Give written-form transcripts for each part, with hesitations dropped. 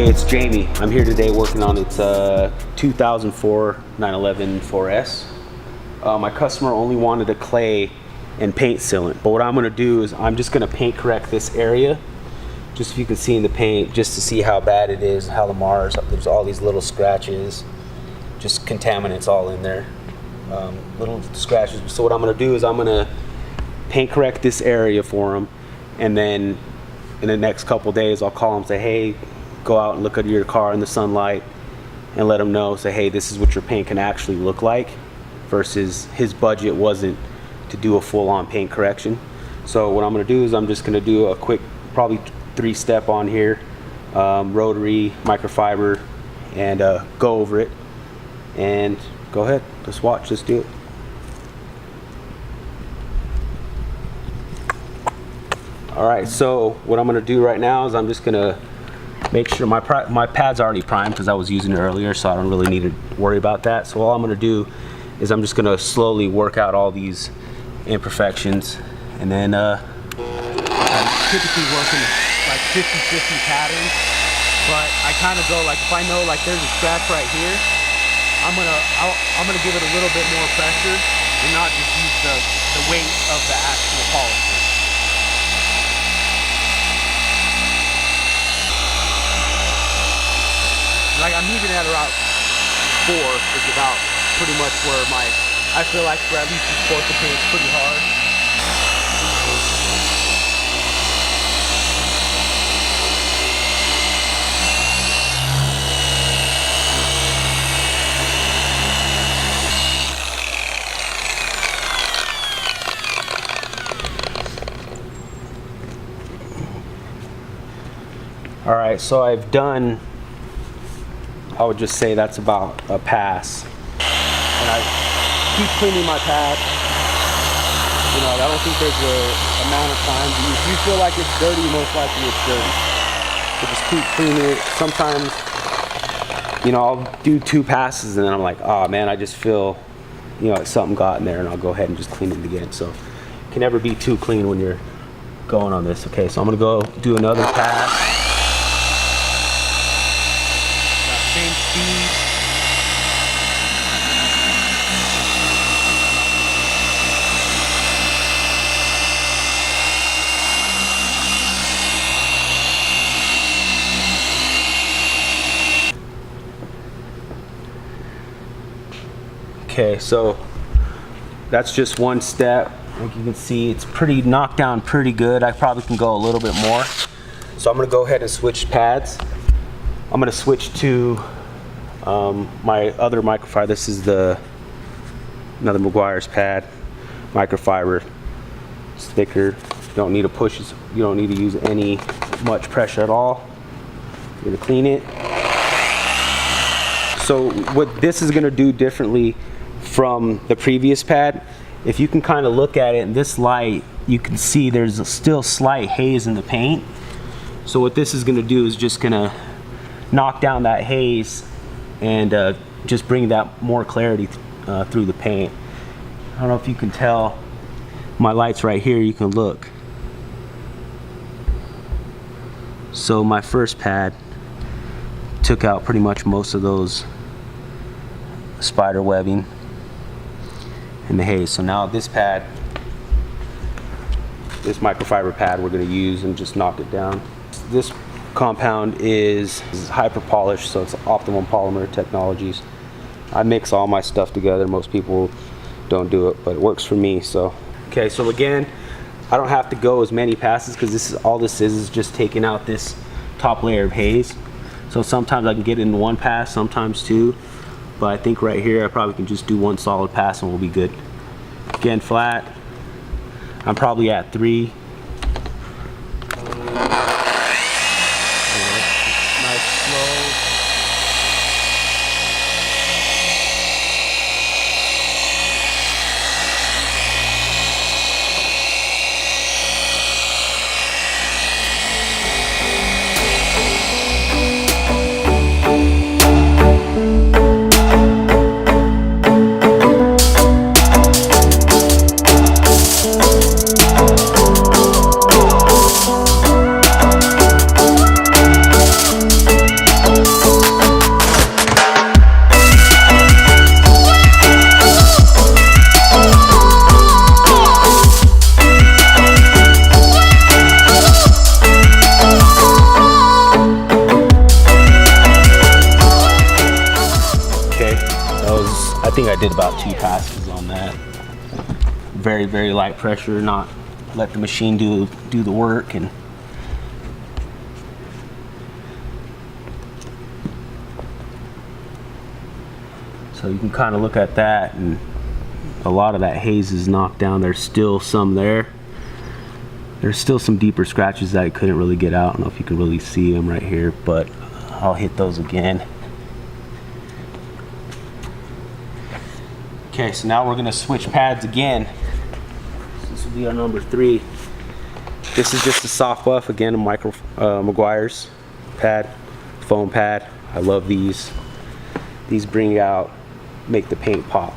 Hey, it's Jamie. I'm here today working on its 2004 911 4S. My customer only wanted a clay and paint sealant, but what I'm going to do is I'm just going to paint correct this area, just so you can see in the paint, just to see how bad it is, how the Mars, there's all these little scratches, just contaminants all in there, little scratches. So what I'm going to do is I'm going to paint correct this area for them, and then in the next couple days I'll call them and say, hey, go out and look at your car in the sunlight, and let them know, say, hey, this is what your paint can actually look like, versus his budget wasn't to do a full-on paint correction. So what I'm going to do is I'm just going to do a quick, probably 3-step on here, rotary, microfiber, and go over it. And go ahead, let's watch, let's do it. Alright, so what I'm going to do right now is I'm just going to make sure my pad's already primed because I was using it earlier, so I don't really need to worry about that. So all I'm going to do is I'm just going to slowly work out all these imperfections, and then I'm typically working like 50-50 patterns, but I kind of go like, if I know like there's a scratch right here, I'm gonna give it a little bit more pressure and not just use the weight of the actual polisher. Like I'm even at around 4 is about pretty much where I feel like for at least this course of paint it's pretty hard. All right, so I've done, I would just say that's about a pass. And I keep cleaning my pad. You know, I don't think there's an amount of time. If you feel like it's dirty, most likely it's dirty. So just keep cleaning it. Sometimes, you know, I'll do 2 passes and then I'm like, oh man, I just feel, you know, something got in there, and I'll go ahead and just clean it again. So it can never be too clean when you're going on this. Okay, so I'm gonna go do another pass. Same speed. Okay, so that's just one step. Like you can see, it's pretty knocked down pretty good. I probably can go a little bit more. So I'm gonna go ahead and switch pads. I'm going to switch to my other microfiber. This is another McGuire's pad, microfiber. It's thicker. You don't need to push it. You don't need to use much pressure at all. You're going to clean it. So what this is going to do differently from the previous pad, if you can kind of look at it in this light, you can see there's still slight haze in the paint. So what this is going to do is just going to knock down that haze and just bring that more clarity through the paint. I don't know if you can tell, my light's right here, you can look. So my first pad took out pretty much most of those spider webbing and the haze. So now this pad, this microfiber pad we're going to use and just knock it down. This compound is hyper polished, so it's Optimum Polymer Technologies. I mix all my stuff together. Most people don't do it, but it works for me. So okay, so again, I don't have to go as many passes because this is all this is just taking out this top layer of haze. So sometimes I can get it in 1 pass, sometimes 2, but I think right here I probably can just do 1 solid pass and we'll be good. Again, flat, I'm probably at 3. I did about 2 passes on that. Very, very light pressure, not let the machine do the work. And so you can kind of look at that, and a lot of that haze is knocked down. There's still some there. There's still some deeper scratches that I couldn't really get out. I don't know if you can really see them right here, but I'll hit those again. Okay, so now we're gonna switch pads again. This will be our number 3. This is just a soft buff, again, a Meguiar's pad, foam pad. I love these. These bring out, make the paint pop.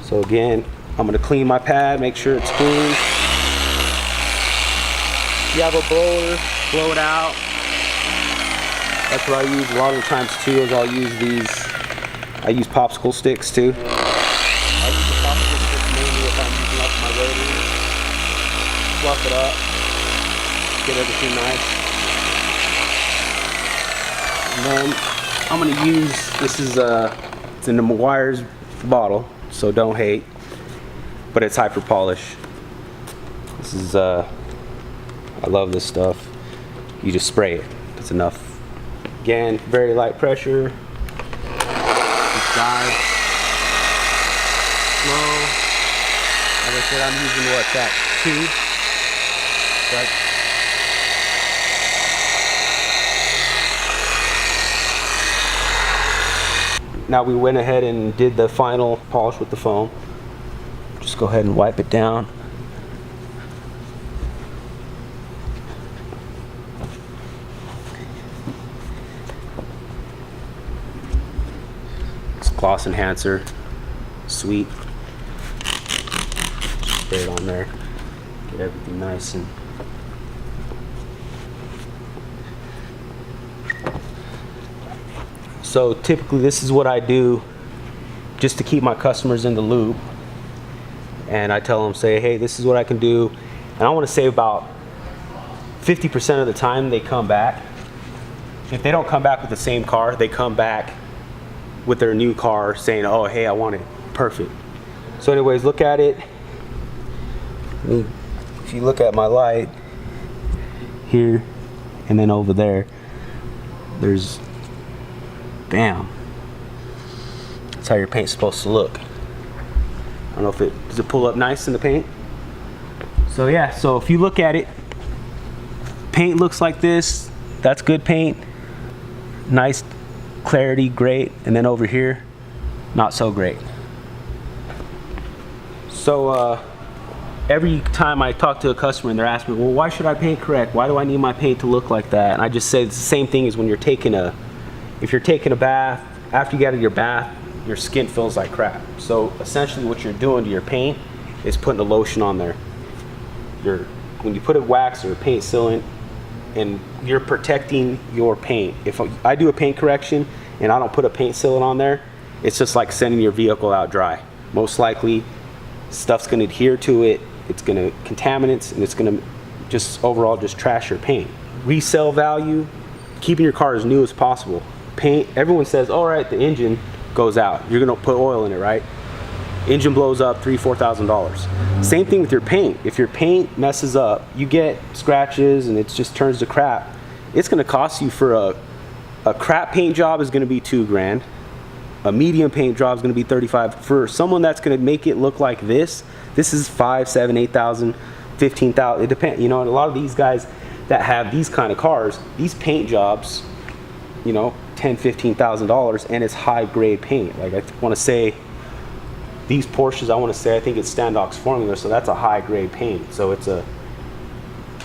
So again, I'm gonna clean my pad, make sure it's clean. If you have a blower, blow it out. That's what I use a lot of the times too, is I'll use these. I use popsicle sticks too. I use the popsicle sticks mainly if I'm using up my rotors. Fluff it up, get everything nice. And then I'm gonna use, this is it's in the Meguiar's bottle, so don't hate, but it's hyper polish. This is I love this stuff. You just spray it, it's enough. Again, very light pressure. Just dive slow. Like I said, I'm using what's that, 2. But now we went ahead and did the final polish with the foam. Just go ahead and wipe it down. It's gloss enhancer, sweet. Just spray it on there. Get everything nice and so typically this is what I do just to keep my customers in the loop. And I tell them, say, hey, this is what I can do. And I want to say about 50% of the time they come back. If they don't come back with the same car, they come back with their new car saying, oh, hey, I want it perfect. So anyways, look at it. If you look at my light here and then over there, there's, bam. That's how your paint's supposed to look. I don't know if does it pull up nice in the paint? So yeah, so if you look at it, paint looks like this. That's good paint. Nice clarity, great. And then over here, not so great. So every time I talk to a customer and they're asking me, well, why should I paint correct? Why do I need my paint to look like that? And I just say it's the same thing as when you're taking if you're taking a bath, after you get out of your bath, your skin feels like crap. So essentially what you're doing to your paint is putting a lotion on there. When you put a wax or a paint sealant, and you're protecting your paint. If I do a paint correction and I don't put a paint sealant on there, it's just like sending your vehicle out dry. Most likely stuff's gonna adhere to it, it's gonna contaminants, and it's gonna just overall just trash your paint. Resale value, keeping your car as new as possible. Paint, everyone says, all right, the engine goes out. You're gonna put oil in it, right? Engine blows up, $3,000–4,000. Same thing with your paint. If your paint messes up, you get scratches and it just turns to crap. It's gonna cost you for a crap paint job is gonna be $2,000. A medium paint job is gonna be $35,000. For someone that's gonna make it look like this is $5,000, $7,000, $8,000, $15,000. It depends. You know, and a lot of these guys that have these kind of cars, these paint jobs, you know, $10,000, $15,000, and it's high grade paint. Like I want to say these Porsches, I think it's Standox formula, so that's a high grade paint. So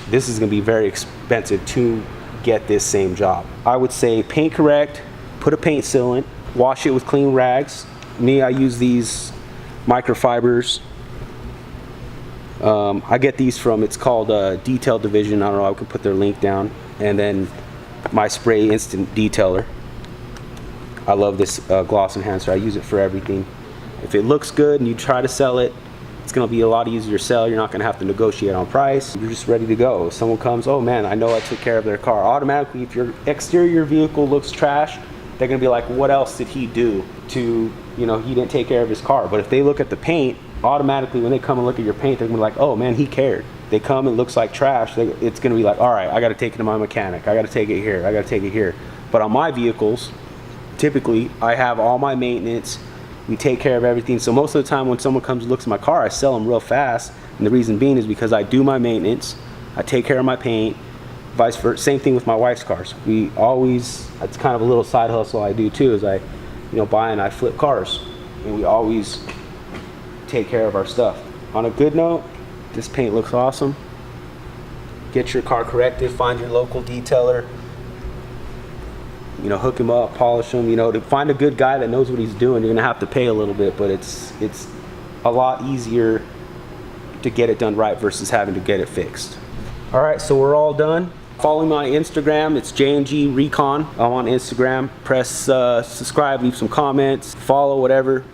this is going to be very expensive to get this same job. I would say paint correct, put a paint sealant, wash it with clean rags. Me, I use these microfibers. I get these from, it's called Detail Division. I don't know, I can put their link down. And then my spray instant detailer. I love this gloss enhancer. I use it for everything. If it looks good and you try to sell it, it's going to be a lot easier to sell. You're not going to have to negotiate on price. You're just ready to go. If someone comes, oh man, I know I took care of their car. Automatically, if your exterior vehicle looks trash, they're going to be like, what else did he do to you know, he didn't take care of his car. But if they look at the paint, automatically when they come and look at your paint, they're gonna be like, oh man, he cared. They come and it looks like trash, it's gonna be like, all right, I gotta take it to my mechanic, I gotta take it here, I gotta take it here. But on my vehicles, typically I have all my maintenance, we take care of everything. So most of the time when someone comes and looks at my car, I sell them real fast. And the reason being is because I do my maintenance, I take care of my paint, vice versa. Same thing with my wife's cars. We always, it's kind of a little side hustle I do too, is I, you know, buy and I flip cars. And we always take care of our stuff. On a good note, this paint looks awesome. Get your car corrected, find your local detailer, you know, hook him up, polish him. You know, to find a good guy that knows what he's doing, you're gonna have to pay a little bit, but it's a lot easier to get it done right versus having to get it fixed. All right, so we're all done. Follow me on Instagram, it's J&G Recon. I'm on Instagram. Press subscribe, leave some comments, follow, whatever.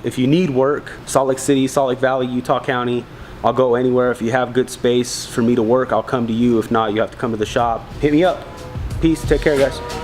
If you need work, Salt Lake City, Salt Lake Valley, Utah County, I'll go anywhere. If you have good space for me to work, I'll come to you. If not, you have to come to the shop. Hit me up. Peace, take care guys.